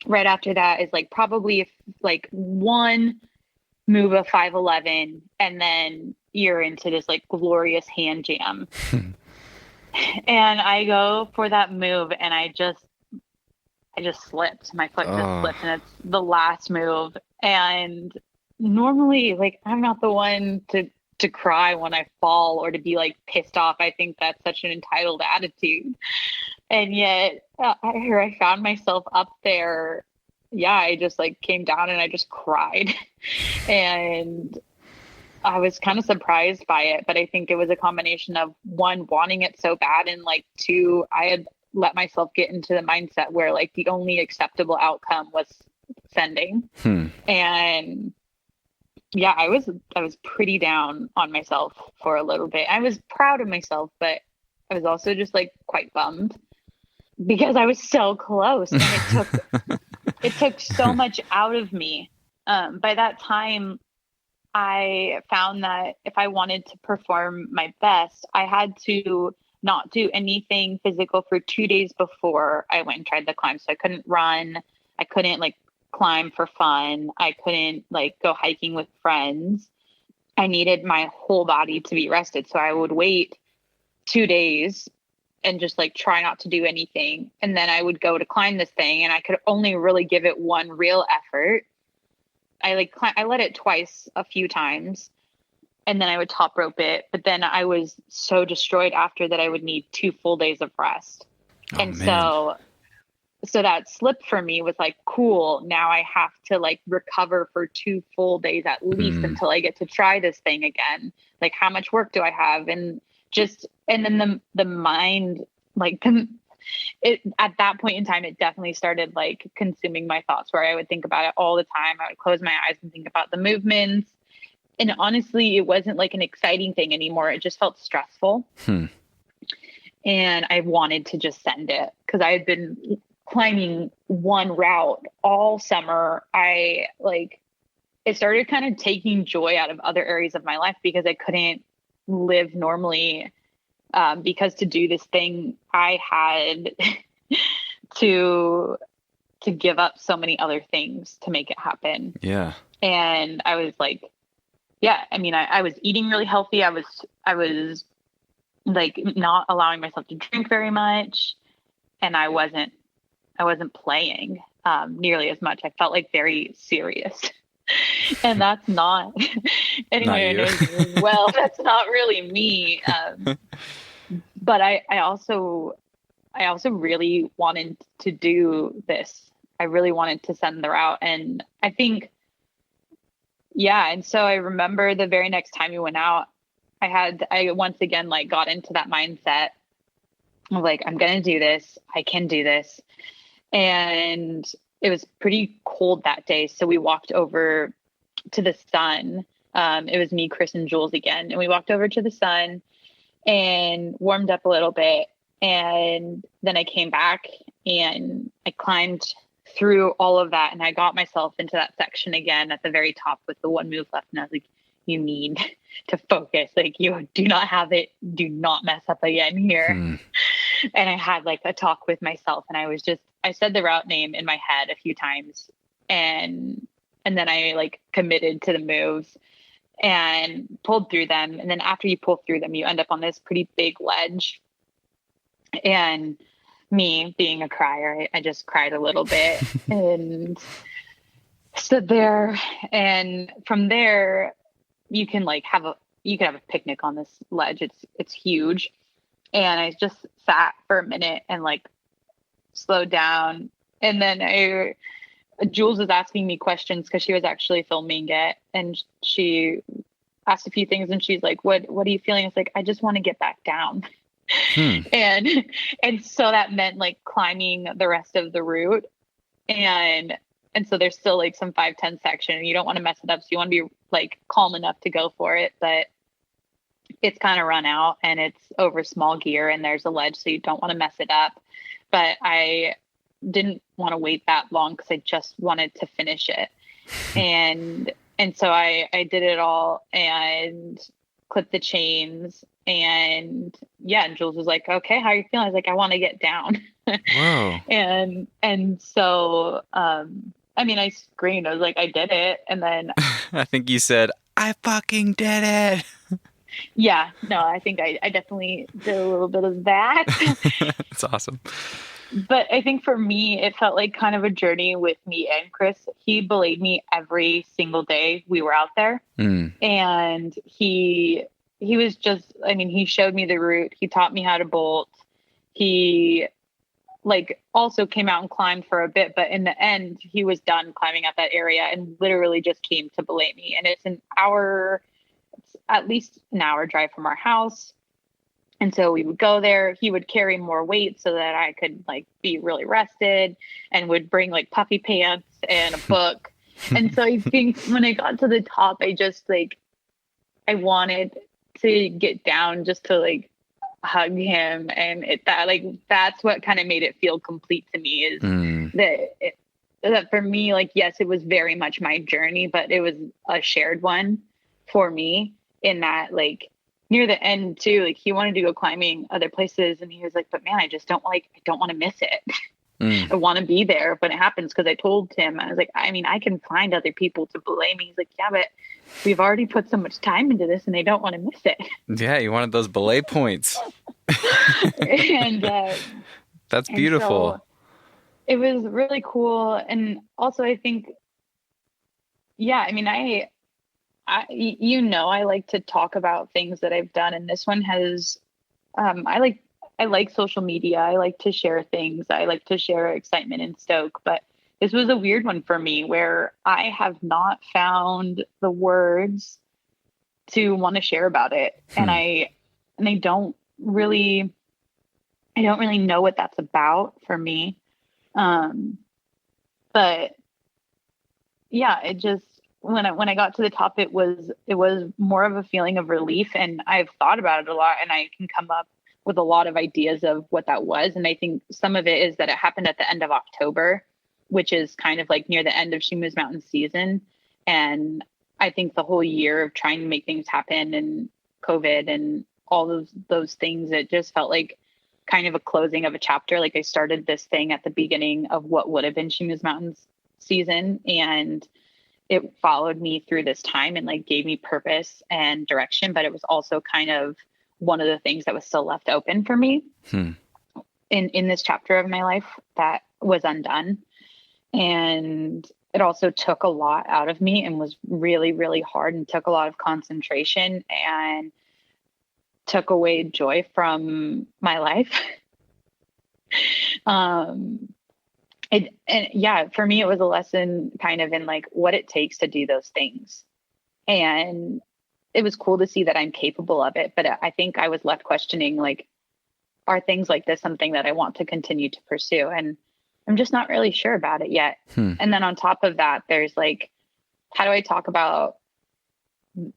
right after that is like probably like one move of 511, and then you're into this like glorious hand jam. And I go for that move, and I just slipped. My foot just Oh, slipped, and it's the last move. And normally, like, I'm not the one to cry when I fall or to be like pissed off. I think that's such an entitled attitude. And yet, here I found myself up there. Yeah, I just like came down and I just cried. And I was kind of surprised by it, but I think it was a combination of one, wanting it so bad, and like two, I had let myself get into the mindset where like the only acceptable outcome was sending. hmm. And yeah, I was pretty down on myself for a little bit. I was proud of myself, but I was also just like quite bummed because I was so close, and it took so much out of me. By that time, I found that if I wanted to perform my best, I had to not do anything physical for 2 days before I went and tried the climb. So I couldn't run. I couldn't like climb for fun. I couldn't like go hiking with friends. I needed my whole body to be rested. So I would wait 2 days and just like try not to do anything. And then I would go to climb this thing, and I could only really give it one real effort. I let it twice a few times, and then I would top rope it. But then I was so destroyed after that I would need 2 full days of rest. Oh And man. so that slip for me was like, cool, now I have to like recover for 2 full days at least Hmm. until I get to try this thing again. Like, how much work do I have? And then the mind, like, it at that point in time, it definitely started like consuming my thoughts, where I would think about it all the time. I would close my eyes and think about the movements. And honestly, it wasn't like an exciting thing anymore. It just felt stressful. Hmm. And I wanted to just send it because I had been climbing one route all summer. It started kind of taking joy out of other areas of my life because I couldn't live normally, because to do this thing, I had to give up so many other things to make it happen. Yeah. And I was like, yeah, I mean, I was eating really healthy. I was like not allowing myself to drink very much, and I wasn't playing nearly as much. I felt like very serious. And that's not, Not anyone who you. knows me well, that's not really me. But I also really wanted to do this. I really wanted to send the route. And I think, yeah. And so I remember the very next time we went out, I once again like got into that mindset of like, I'm going to do this. I can do this. And it was pretty cold that day. So we walked over to the sun. It was me, Chris, and Jules again. And we walked over to the sun and warmed up a little bit. And then I came back and I climbed through all of that, and I got myself into that section again at the very top with the one move left. And I was like, you need to focus. Like, you do not have it. Do not mess up again here. Hmm. And I had like a talk with myself, and I said the route name in my head a few times, and then I like committed to the moves and pulled through them. And then after you pull through them, you end up on this pretty big ledge. And me being a crier, I just cried a little bit and stood there. And from there, you can like you can have a picnic on this ledge. It's huge. And I just sat for a minute and like slowed down. And then Jules was asking me questions because she was actually filming it, and she asked a few things, and she's like, what are you feeling? It's like, I just want to get back down. Hmm. and and so that meant like climbing the rest of the route. And so there's still like some 5-10 section, and you don't want to mess it up, so you want to be like calm enough to go for it. But it's kind of run out, and it's over small gear, and there's a ledge, so you don't want to mess it up. But I didn't want to wait that long because I just wanted to finish it. And so I did it all and clipped the chains. And yeah, and Jules was like, okay, how are you feeling? I was like, I want to get down. Whoa. And so I mean I screamed. I was like, I did it. And then I think you said, I fucking did it. yeah, no, I think I definitely did a little bit of that. That's awesome. But I think for me, it felt like kind of a journey with me and Chris. He belayed me every single day we were out there. Mm. And he was just, I mean, he showed me the route. He taught me how to bolt. He like also came out and climbed for a bit, but in the end, he was done climbing up that area and literally just came to belay me. And it's at least an hour drive from our house. And so we would go there. He would carry more weight so that I could like be really rested, and would bring like puffy pants and a book. And so I think when I got to the top, I just like, I wanted to get down just to like hug him. And that like, that's what kind of made it feel complete to me, is Mm. that for me, like, yes, it was very much my journey, but it was a shared one for me, in that like near the end too, like he wanted to go climbing other places, and he was like, but man, I don't want to miss it. Mm. I want to be there when it happens. Cause I told him, I was like, I mean, I can find other people to belay me. He's like, yeah, but we've already put so much time into this and I don't want to miss it. Yeah, you wanted those belay points. and, That's and so beautiful. it was really cool. And also I think, yeah, I mean, I like to talk about things that I've done. And this one has, I like social media. I like to share things. I like to share excitement and stoke, but this was a weird one for me where I have not found the words to want to share about it. And Hmm. I I don't really know what that's about for me. Um, but yeah, it just, when I got to the top, it was more of a feeling of relief, and I've thought about it a lot, and I can come up with a lot of ideas of what that was. And I think some of it is that it happened at the end of October, which is kind of like near the end of She Moves Mountain season. And I think the whole year of trying to make things happen, and COVID and all those things, it just felt like kind of a closing of a chapter. Like I started this thing at the beginning of what would have been She Moves Mountains season, and it followed me through this time and like gave me purpose and direction. But it was also kind of one of the things that was still left open for me Hmm. in this chapter of my life that was undone. And it also took a lot out of me and was really, really hard, and took a lot of concentration and took away joy from my life. um and yeah, for me, it was a lesson kind of in like what it takes to do those things. And it was cool to see that I'm capable of it. But I think I was left questioning, like, are things like this something that I want to continue to pursue? And I'm just not really sure about it yet. Hmm. And then on top of that, there's like, how do I talk about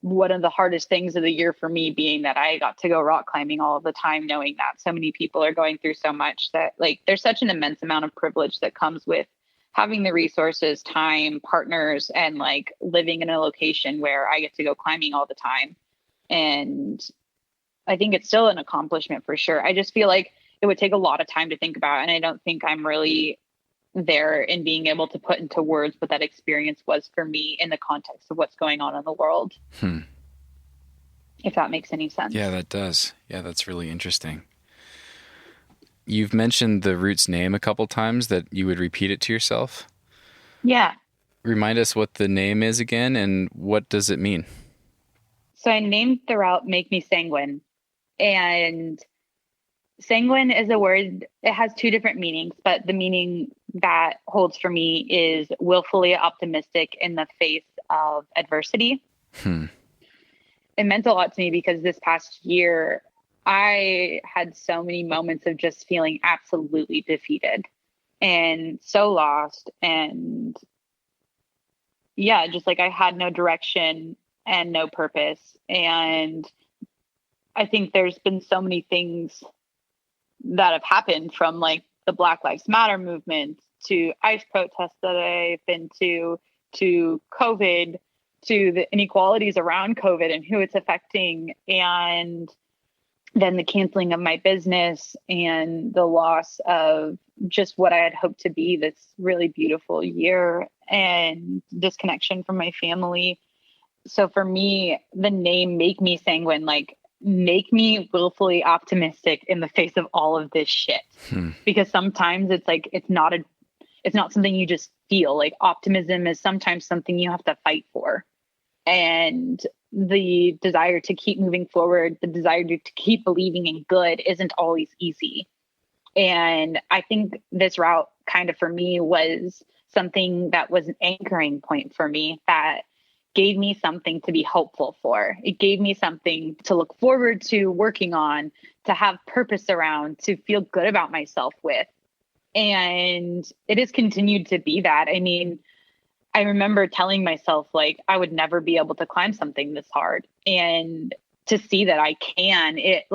one of the hardest things of the year for me being that I got to go rock climbing all of the time, knowing that so many people are going through so much, that like there's such an immense amount of privilege that comes with having the resources, time, partners, and like living in a location where I get to go climbing all the time. And I think it's still an accomplishment for sure. I just feel like it would take a lot of time to think about. And I don't think I'm really there in being able to put into words what that experience was for me in the context of what's going on in the world, Hmm. if that makes any sense. Yeah, that does. Yeah, that's really interesting. You've mentioned the route's name a couple times, that you would repeat it to yourself. Yeah. Remind us what the name is again, and what does it mean? So I named the route Make Me Sanguine. And sanguine is a word, it has two different meanings, but the meaning that holds for me is willfully optimistic in the face of adversity. Hmm. It meant a lot to me because this past year, I had so many moments of just feeling absolutely defeated and so lost. And yeah, just like I had no direction and no purpose. And I think there's been so many things that have happened, from like the Black Lives Matter movement to ICE protests that I've been to COVID, to the inequalities around COVID and who it's affecting. And then the canceling of my business and the loss of just what I had hoped to be this really beautiful year and disconnection from my family. So for me, the name Make Me Sanguine, like make me willfully optimistic in the face of all of this shit. Because sometimes it's like, it's not something you just feel. Like optimism is sometimes something you have to fight for. And the desire to keep moving forward, the desire to keep believing in good isn't always easy. And I think this route kind of for me was something that was an anchoring point for me that gave me something to be hopeful for. It gave me something to look forward to working on, to have purpose around, to feel good about myself with. And it has continued to be that. I mean, I remember telling myself like I would never be able to climb something this hard. And to see that I can, it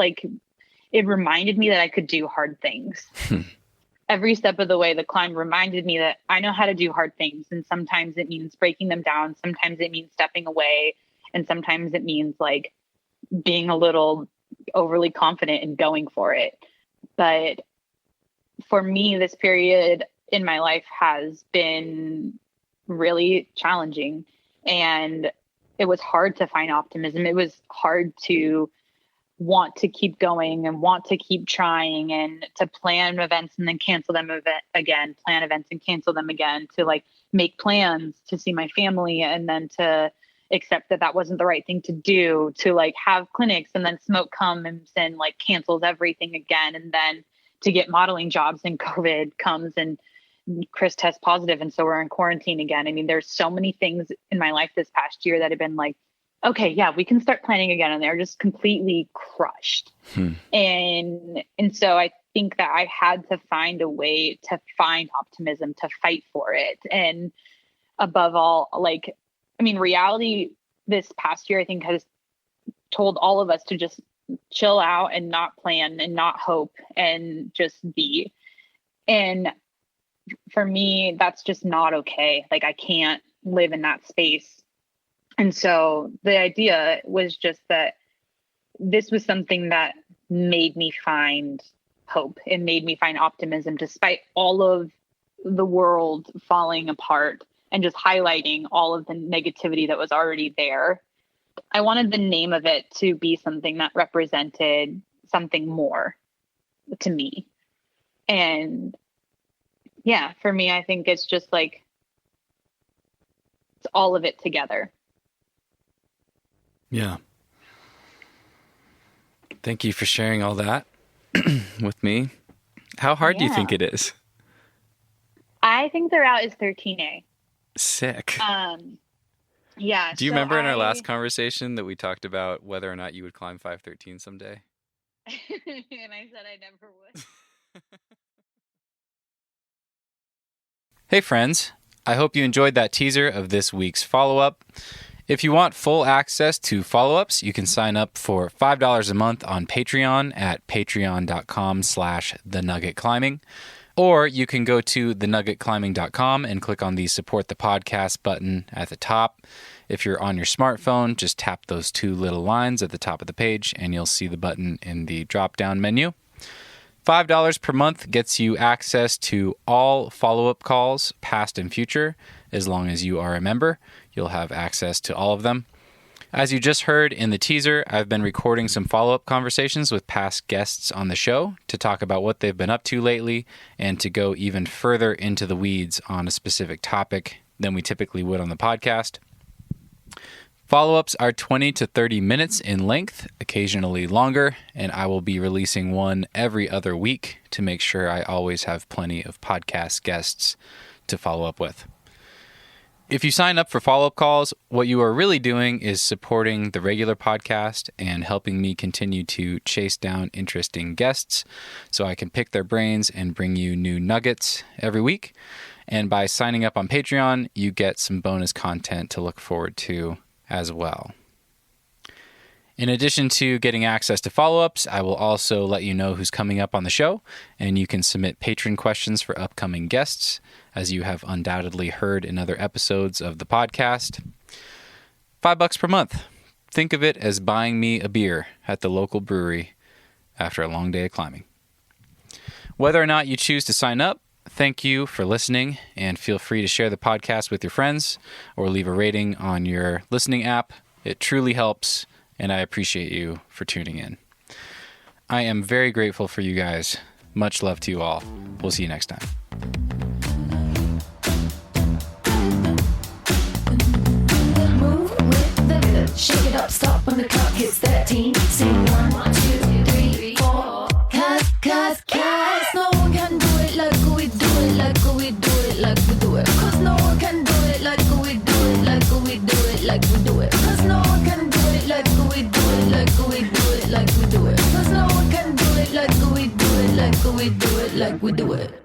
reminded me that I could do hard things. Every step of the way, the climb reminded me that I know how to do hard things. And sometimes it means breaking them down. Sometimes it means stepping away. And sometimes it means like being a little overly confident and going for it. But for me, this period in my life has been really challenging, and it was hard to find optimism. It was hard to want to keep going and want to keep trying and to plan events and then cancel them again, plan events and cancel them again, to like make plans to see my family and then to accept that that wasn't the right thing to do, to like have clinics and then smoke comes and like cancels everything again. And then to get modeling jobs and COVID comes and Chris tests positive. And so we're in quarantine again. I mean, there's so many things in my life this past year that have been like, okay, yeah, we can start planning again. And they're just completely crushed. And so I think that I had to find a way to find optimism, to fight for it. And above all, like, I mean, reality this past year, I think has told all of us to just chill out and not plan and not hope and just be. And for me, that's just not okay. Like I can't live in that space. And so the idea was just that this was something that made me find hope and made me find optimism despite all of the world falling apart and just highlighting all of the negativity that was already there. I wanted the name of it to be something that represented something more to me. And yeah, for me, I think it's just like, it's all of it together. Yeah. Thank you for sharing all that with me. How hard do you think it is? I think the route is 13A. Sick. Yeah. Do you remember in our last conversation that we talked about whether or not you would climb 513 someday? And I said I never would. Hey friends, I hope you enjoyed that teaser of this week's follow-up. If you want full access to follow-ups, you can sign up for $5 a month on Patreon at patreon.com/thenuggetclimbing. Or you can go to thenuggetclimbing.com and click on the support the podcast button at the top. If you're on your smartphone, just tap those two little lines at the top of the page and you'll see the button in the drop-down menu. $5 per month gets you access to all follow-up calls, past and future. As long as you are a member, you'll have access to all of them. As you just heard in the teaser, I've been recording some follow-up conversations with past guests on the show to talk about what they've been up to lately and to go even further into the weeds on a specific topic than we typically would on the podcast. Follow-ups are 20 to 30 minutes in length, occasionally longer, and I will be releasing one every other week to make sure I always have plenty of podcast guests to follow up with. If you sign up for follow-up calls, what you are really doing is supporting the regular podcast and helping me continue to chase down interesting guests so I can pick their brains and bring you new nuggets every week. And by signing up on Patreon, you get some bonus content to look forward to as well. In addition to getting access to follow-ups, I will also let you know who's coming up on the show, and you can submit patron questions for upcoming guests, as you have undoubtedly heard in other episodes of the podcast. $5 per month. Think of it as buying me a beer at the local brewery. after a long day of climbing. Whether or not you choose to sign up, thank you for listening, and feel free to share the podcast with your friends or leave a rating on your listening app. It truly helps, and I appreciate you for tuning in. I am very grateful for you guys. Much love to you all. We'll see you next time. Move with the rhythm. Shake it up, stop when the clock hits 13. Sing 1, 2, 3, 4. Cause no one can do it like we do it, like we do it, like we do it. Cause no one can do it like we do it, like we do it, like we do it. Cause no one can do it like we do it, like we do it, like we do it. Cause no one can do it like we do it, like we do it, like we do it.